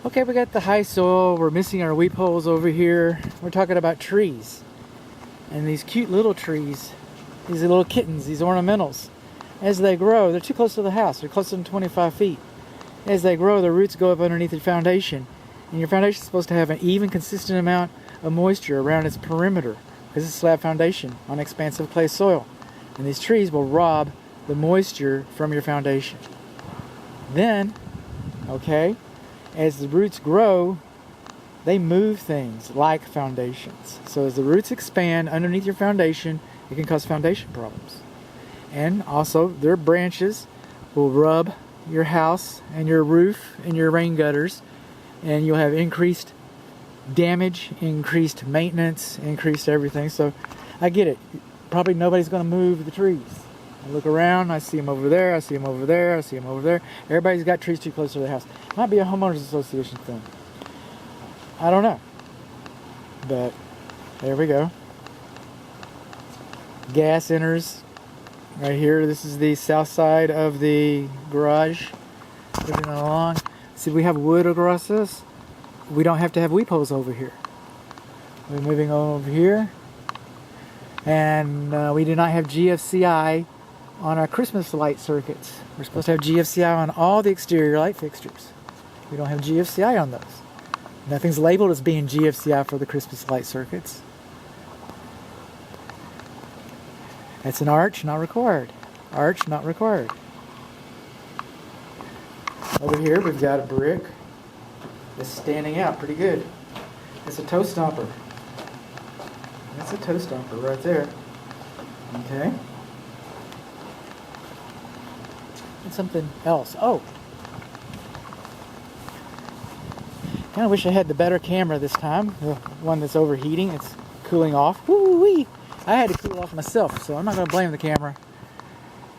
Okay, we got the high soil. We're missing our weep holes over here. We're talking about trees. And these cute little trees, these little kittens, these ornamentals, as they grow, they're too close to the house. They're closer than 25 feet. As they grow, their roots go up underneath the foundation. And your foundation is supposed to have an even, consistent amount of moisture around its perimeter, because it's a slab foundation on expansive clay soil. And these trees will rob the moisture from your foundation. Then, okay, as the roots grow, they move things like foundations. So as the roots expand underneath your foundation, it can cause foundation problems. And also, their branches will rub your house and your roof and your rain gutters, and you'll have increased damage, increased maintenance, increased everything. So I get it. Probably nobody's going to move the trees. I look around, I see them over there, I see them over there, I see them over there. Everybody's got trees too close to their house. Might be a homeowners association thing. I don't know. But there we go. Gas enters right here. This is the south side of the garage. Moving along. See, we have wood across this. We don't have to have weep holes over here. We're moving over here. And we do not have GFCI on our Christmas light circuits. We're supposed to have GFCI on all the exterior light fixtures. We don't have GFCI on those. Nothing's labeled as being GFCI for the Christmas light circuits. That's an arch, not required. Arch, not required. Over here we've got a brick that's standing out pretty good. It's a toe stomper. That's a toe stomper right there. Okay. And something else. Oh! Kind of wish I had the better camera this time. The one that's overheating. It's cooling off. Woo-wee! I had to cool off myself, so I'm not going to blame the camera.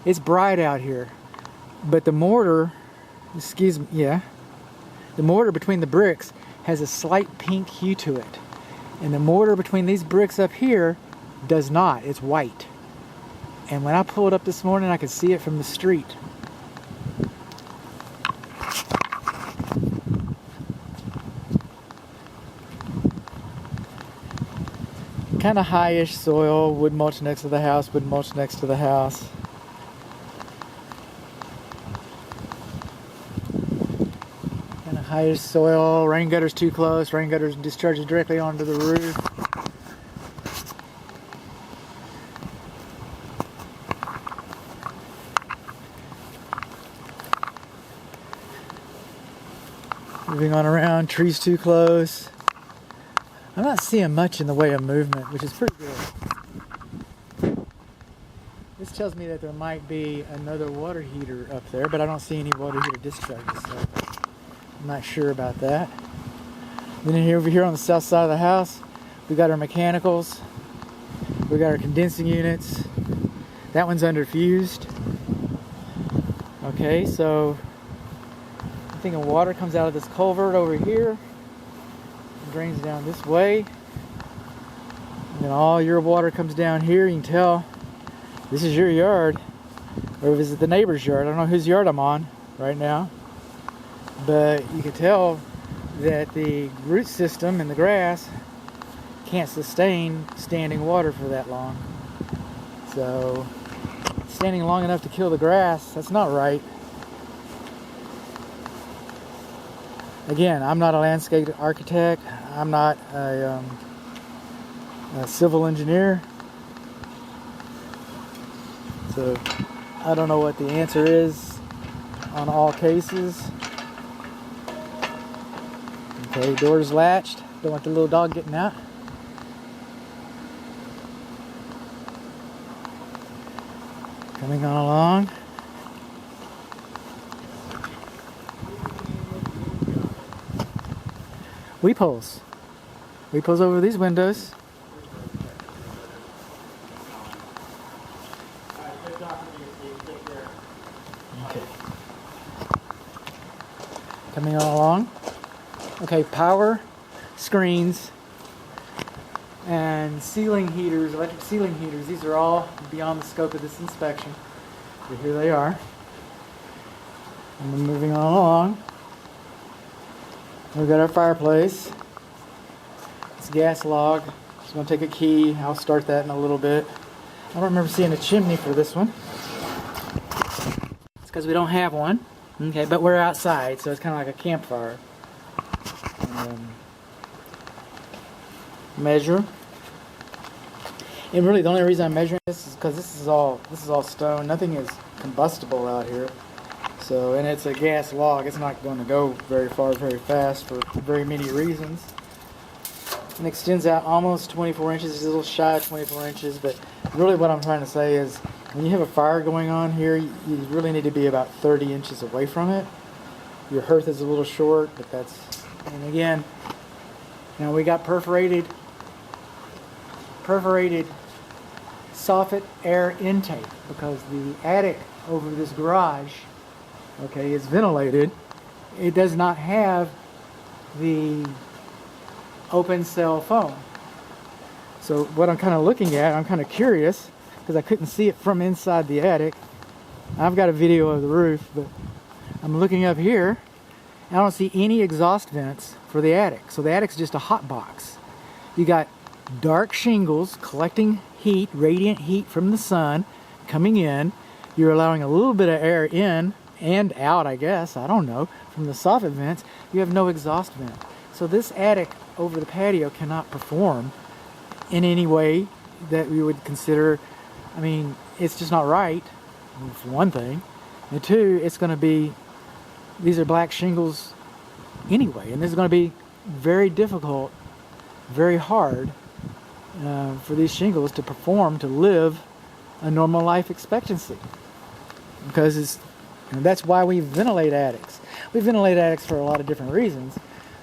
It's bright out here. But the mortar, excuse me, yeah. The mortar between the bricks has a slight pink hue to it. And the mortar between these bricks up here does not. It's white. And when I pulled up this morning, I could see it from the street. Kind of highish soil, wood mulch next to the house, wood mulch next to the house. Kind of highish soil, rain gutters too close, rain gutters discharges directly onto the roof. Moving on around, trees too close. I'm not seeing much in the way of movement, which is pretty good. This tells me that there might be another water heater up there, but I don't see any water heater discharges, so I'm not sure about that. Then over here on the south side of the house, we got our mechanicals. We got our condensing units. That one's underfused. Okay, so I'm thinking water comes out of this culvert over here. Drains down this way, and then all your water comes down here. You can tell this is your yard, or is it the neighbor's yard? I don't know whose yard I'm on right now, but you can tell that the root system in the grass can't sustain standing water for that long. So standing long enough to kill the grass, that's not right. Again, I'm not a landscape architect. I'm not a civil engineer. So I don't know what the answer is on all cases. Okay, door's latched. Don't want the little dog getting out. Coming on along. Weep holes. Weep holes over these windows. Okay. Coming on along. Okay, power, screens, and ceiling heaters, electric ceiling heaters. These are all beyond the scope of this inspection. But here they are. And we're moving on along. We've got our fireplace. It's a gas log. Just gonna take a key. I'll start that in a little bit. I don't remember seeing a chimney for this one. It's because we don't have one. Okay, but we're outside, so it's kind of like a campfire. Measure. And really, the only reason I'm measuring this is because this is all stone. Nothing is combustible out here. So, and it's a gas log. It's not going to go very far, very fast for very many reasons. And extends out almost 24 inches. It's a little shy of 24 inches, but really, what I'm trying to say is, when you have a fire going on here, you really need to be about 30 inches away from it. Your hearth is a little short, but that's. And again, now we got perforated soffit air intake because the attic over this garage, okay, is ventilated. It does not have the open cell foam. So what I'm kind of looking at, I'm kind of curious because I couldn't see it from inside the attic. I've got a video of the roof, but I'm looking up here. I don't see any exhaust vents for the attic. So the attic's just a hot box. You got dark shingles collecting heat, radiant heat from the sun coming in. You're allowing a little bit of air in and out, I guess, I don't know, from the soffit vents. You have no exhaust vent. So this attic over the patio cannot perform in any way that we would consider. I mean, it's just not right, for one thing. And two, it's going to be, these are black shingles anyway, and this is going to be very difficult, very hard for these shingles to perform, to live a normal life expectancy. Because that's why we ventilate attics. We ventilate attics for a lot of different reasons,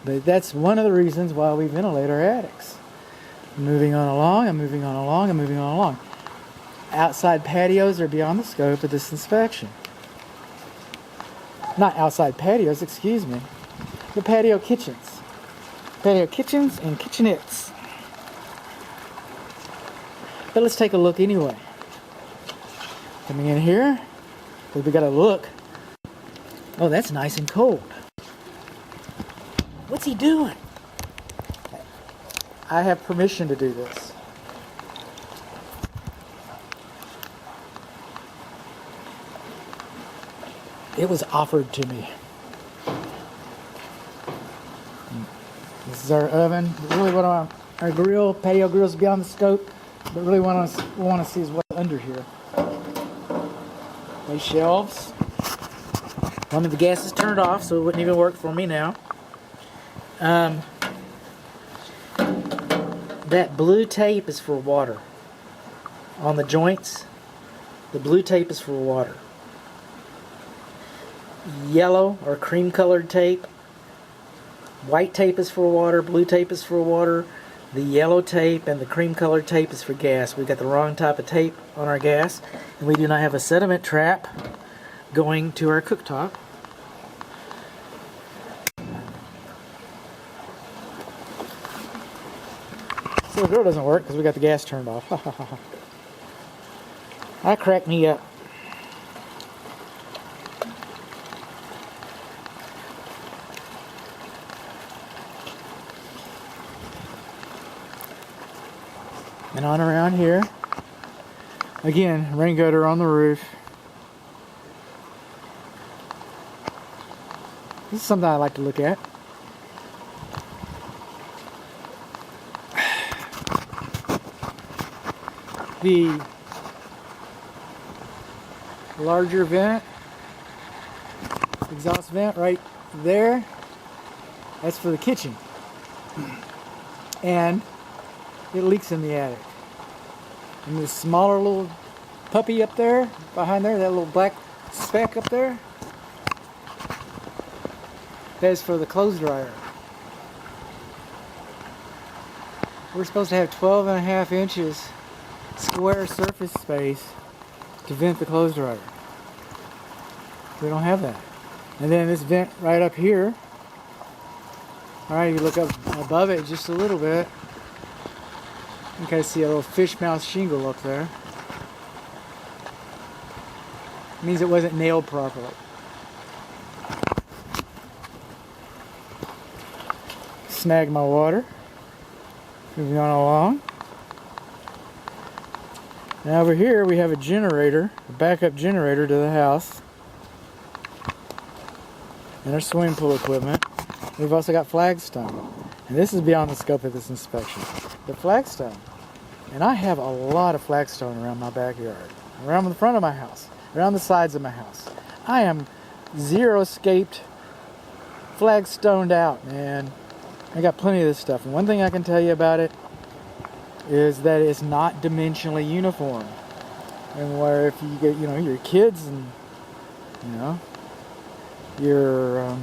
but that's one of the reasons why we ventilate our attics. Moving on along, and moving on along, and moving on along. Outside patios are beyond the scope of this inspection. Not outside patios, excuse me. The patio kitchens. Patio kitchens and kitchenettes. But let's take a look anyway. Coming in here, because we got to look. Oh, that's nice and cold. What's he doing? I have permission to do this. It was offered to me. This is our oven. Really, what our grill, patio grill's beyond the scope, but really what we want to see is what's under here. These shelves. One of the gas is turned off, so it wouldn't even work for me now. That blue tape is for water. On the joints, the blue tape is for water. Yellow or cream colored tape, white tape is for water, blue tape is for water, the yellow tape and the cream colored tape is for gas. We've got the wrong type of tape on our gas, and we do not have a sediment trap going to our cooktop. So the grill doesn't work because we got the gas turned off. That cracked me up. And on around here, again, rain gutter on the roof. This is something I like to look at. The larger vent, exhaust vent right there, that's for the kitchen. And it leaks in the attic. And this smaller little puppy up there, behind there, that little black speck up there, that's for the clothes dryer. We're supposed to have 12.5 inches square surface space to vent the clothes dryer. We don't have that. And then this vent right up here, alright, you look up above it just a little bit, you can see a little fish mouth shingle up there. It means it wasn't nailed properly. snag my water. Moving on along. Now over here we have a generator, a backup generator to the house. And our swimming pool equipment. We've also got flagstone. And this is beyond the scope of this inspection. The flagstone. And I have a lot of flagstone around my backyard. Around the front of my house. Around the sides of my house. I am zero-scaped, flagstoned out, man. I got plenty of this stuff. And one thing I can tell you about it is that it's not dimensionally uniform. And where if you get, your kids and, your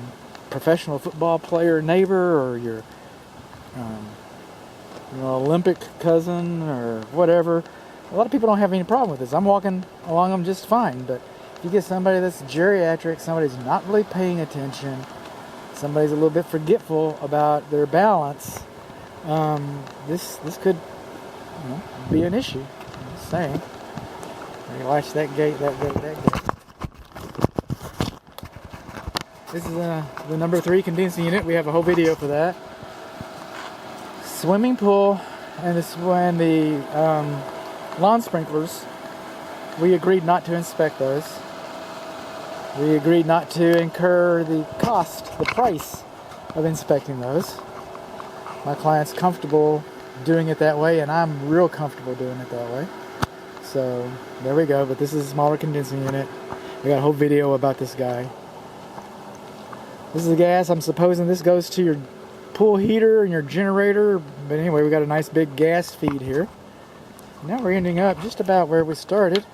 professional football player neighbor or your Olympic cousin or whatever, a lot of people don't have any problem with this. I'm walking along them just fine, but if you get somebody that's geriatric, somebody's not really paying attention, somebody's a little bit forgetful about their balance, this could be an issue. I'm just saying. You watch that gate, that gate. This is the number 3 condensing unit. We have a whole video for that. Swimming pool, and this when the lawn sprinklers. We agreed not to inspect those. We agreed not to incur the price of inspecting those. My client's comfortable doing it that way, and I'm real comfortable doing it that way. So there we go. But this is a smaller condensing unit. We got a whole video about this guy. This is the gas. I'm supposing this goes to your pool heater and your generator. But anyway, we got a nice big gas feed here. Now we're ending up just about where we started.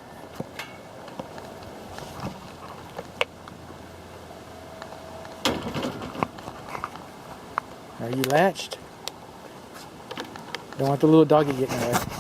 Are you latched? Don't want the little doggy getting away.